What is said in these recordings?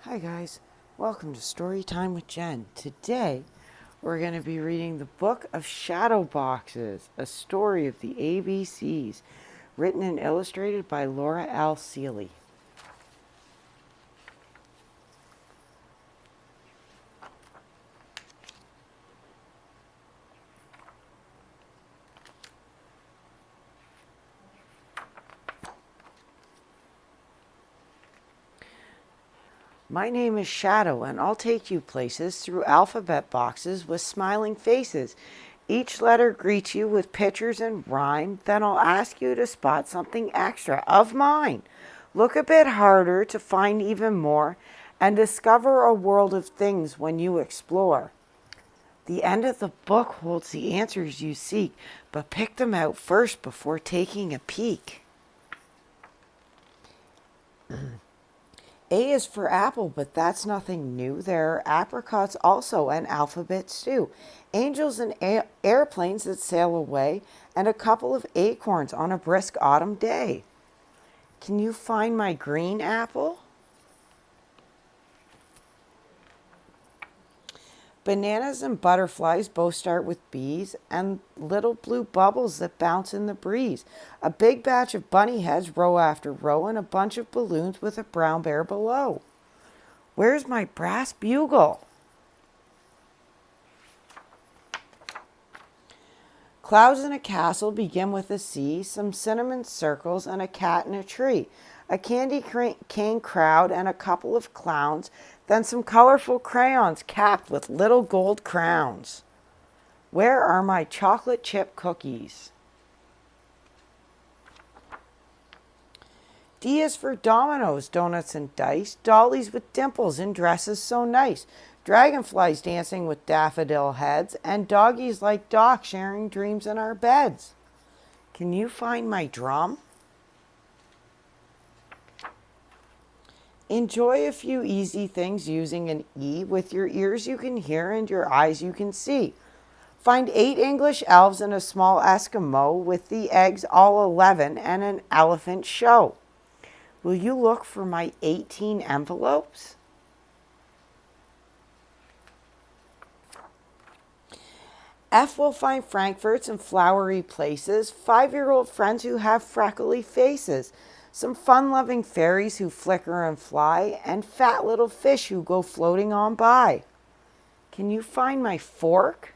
Hi guys, welcome to Story Time with Jen. Today we're going to be reading the Book of Shadow Boxes, a story of the ABCs, written and illustrated by Laura L. Seeley. My name is Shadow, and I'll take you places through alphabet boxes with smiling faces. Each letter greets you with pictures and rhyme, then I'll ask you to spot something extra of mine. Look a bit harder to find even more, and discover a world of things when you explore. The end of the book holds the answers you seek, but pick them out first before taking a peek. A is for apple, but that's nothing new. There are apricots also, and alphabets too. Angels and airplanes that sail away, and a couple of acorns on a brisk autumn day. Can you find my green apple? Bananas and butterflies both start with B's, and little blue bubbles that bounce in the breeze. A big batch of bunny heads row after row, and a bunch of balloons with a brown bear below. Where's my brass bugle? Clouds in a castle begin with a C, some cinnamon circles, and a cat in a tree. A candy cane crowd and a couple of clowns, then some colorful crayons capped with little gold crowns. Where are my chocolate chip cookies? D is for dominoes, donuts, and dice, dollies with dimples and dresses so nice, dragonflies dancing with daffodil heads, and doggies like Doc sharing dreams in our beds. Can you find my drum? Enjoy a few easy things using an E. With your ears you can hear and your eyes you can see. Find 8 English elves and a small Eskimo with the eggs all 11 and an elephant show. Will you look for my 18 envelopes? F will find frankfurts and flowery places, 5-year-old friends who have freckly faces, some fun-loving fairies who flicker and fly, and fat little fish who go floating on by. Can you find my fork?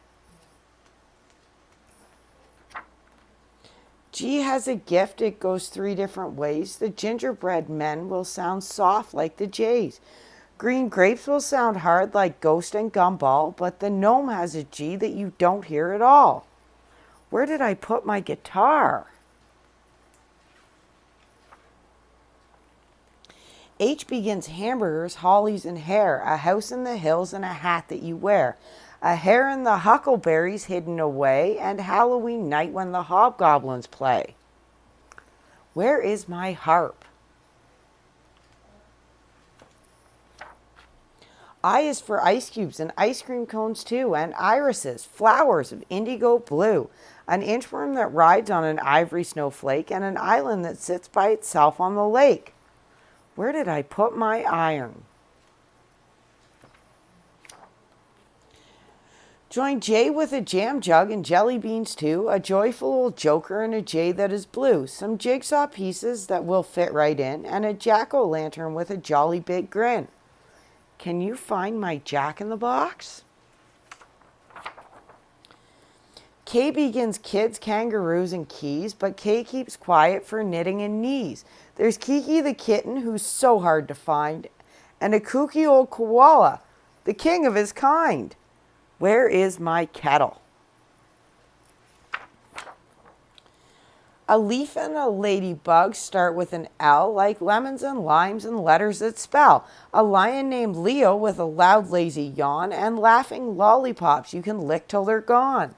G has a gift, it goes 3 different ways. The gingerbread men will sound soft like the J's. Green grapes will sound hard like ghost and gumball, but the gnome has a G that you don't hear at all. Where did I put my guitar? H begins hamburgers, hollies, and hair, a house in the hills and a hat that you wear, a hare and the huckleberries hidden away, and Halloween night when the hobgoblins play. Where is my harp? I is for ice cubes and ice cream cones too, and irises, flowers of indigo blue, an inchworm that rides on an ivory snowflake, and an island that sits by itself on the lake. Where did I put my iron? Join J with a jam jug and jelly beans too, a joyful old joker and a J that is blue, some jigsaw pieces that will fit right in, and a jack-o'-lantern with a jolly big grin. Can you find my jack-in-the-box? K begins kids, kangaroos, and keys, but K keeps quiet for knitting and knees. There's Kiki the kitten, who's so hard to find, and a kooky old koala, the king of his kind. Where is my kettle? A leaf and a ladybug start with an L, like lemons and limes and letters that spell. A lion named Leo with a loud lazy yawn, and laughing lollipops you can lick till they're gone.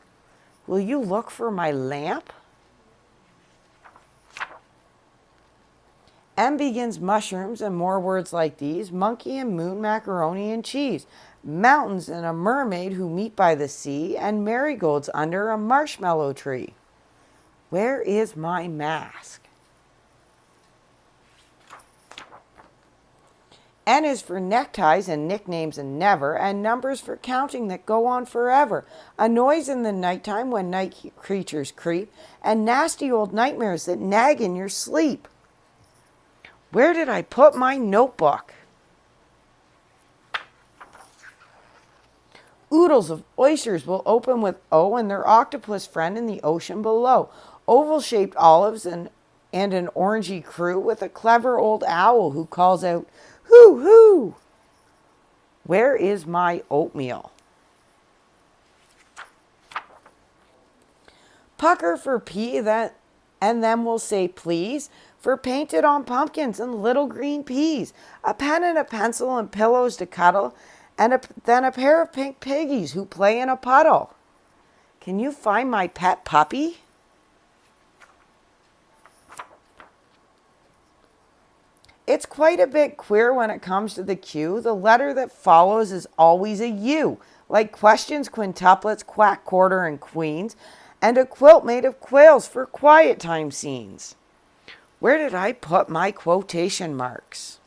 Will you look for my lamp? M begins mushrooms and more words like these, monkey and moon, macaroni and cheese, mountains and a mermaid who meet by the sea, and marigolds under a marshmallow tree. Where is my mask? N is for neckties and nicknames and never, and numbers for counting that go on forever. A noise in the nighttime when night creatures creep, and nasty old nightmares that nag in your sleep. Where did I put my notebook? Oodles of oysters will open with O and their octopus friend in the ocean below. Oval-shaped olives and an orangey crew with a clever old owl who calls out, "Hoo, hoo!" Where is my oatmeal? Pucker for P, and then we'll say please, for painted on pumpkins and little green peas. A pen and a pencil and pillows to cuddle, and then a pair of pink piggies who play in a puddle. Can you find my pet puppy? It's quite a bit queer when it comes to the Q. The letter that follows is always a U, like questions, quintuplets, quack, quarter, and queens, and a quilt made of quails for quiet time scenes. Where did I put my quotation marks?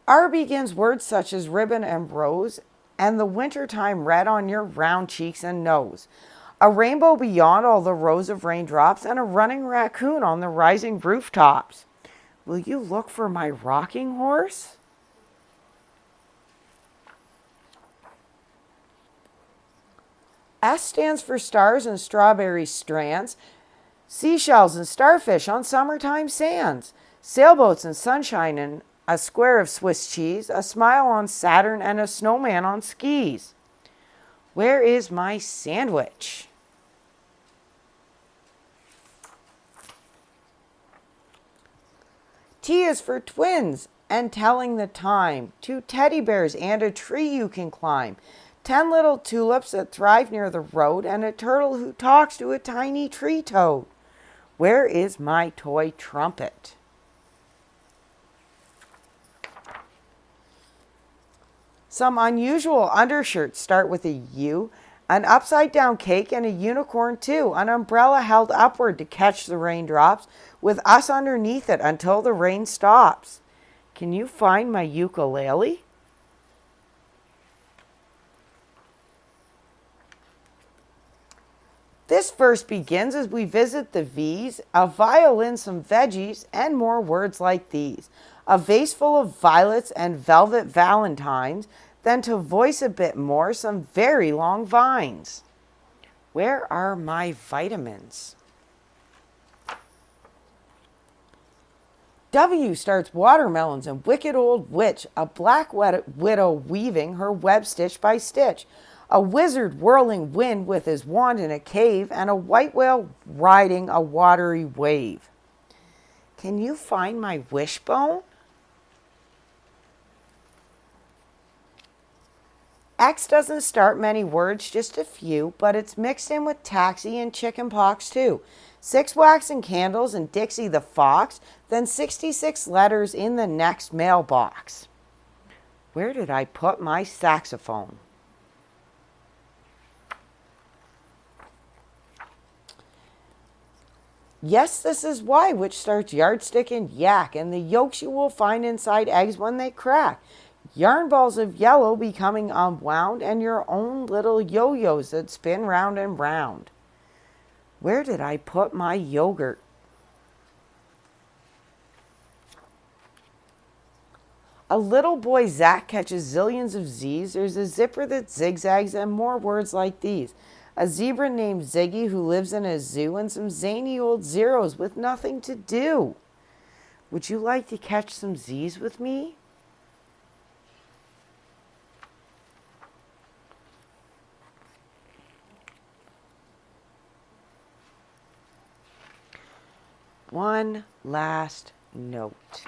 R begins words such as ribbon and rose, and the wintertime red on your round cheeks and nose. A rainbow beyond all the rows of raindrops, and a running raccoon on the rising rooftops. Will you look for my rocking horse? S stands for stars and strawberry strands, seashells and starfish on summertime sands, sailboats and sunshine and a square of Swiss cheese, a smile on Saturn and a snowman on skis. Where is my sandwich? T is for twins and telling the time, 2 teddy bears and a tree you can climb, 10 little tulips that thrive near the road, and a turtle who talks to a tiny tree toad. Where is my toy trumpet? Some unusual undershirts start with a U, an upside-down cake, and a unicorn too. An umbrella held upward to catch the raindrops, with us underneath it until the rain stops. Can you find my ukulele? This verse begins as we visit the V's, a violin, some veggies, and more words like these. A vase full of violets and velvet valentines, then to voice a bit more, some very long vines. Where are my vitamins? W starts watermelons and wicked old witch, a black widow weaving her web stitch by stitch, a wizard whirling wind with his wand in a cave, and a white whale riding a watery wave. Can you find my wishbone? X doesn't start many words, just a few, but it's mixed in with taxi and chicken pox too. 6 waxen candles and Dixie the Fox, then 66 letters in the next mailbox. Where did I put my saxophone? Yes, this is why, which starts yardstick and yak, and the yolks you will find inside eggs when they crack. Yarn balls of yellow becoming unwound, and your own little yo-yos that spin round and round. Where did I put my yogurt? A little boy Zach catches zillions of Z's. There's a zipper that zigzags, and more words like these. A zebra named Ziggy who lives in a zoo, and some zany old zeros with nothing to do. Would you like to catch some Z's with me? One last note.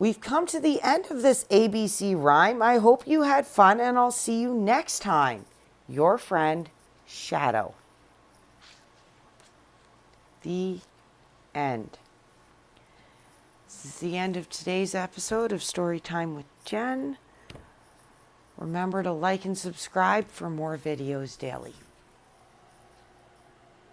We've come to the end of this ABC rhyme. I hope you had fun, and I'll see you next time. Your friend, Shadow. The end. This is the end of today's episode of Storytime with Jen. Remember to like and subscribe for more videos daily.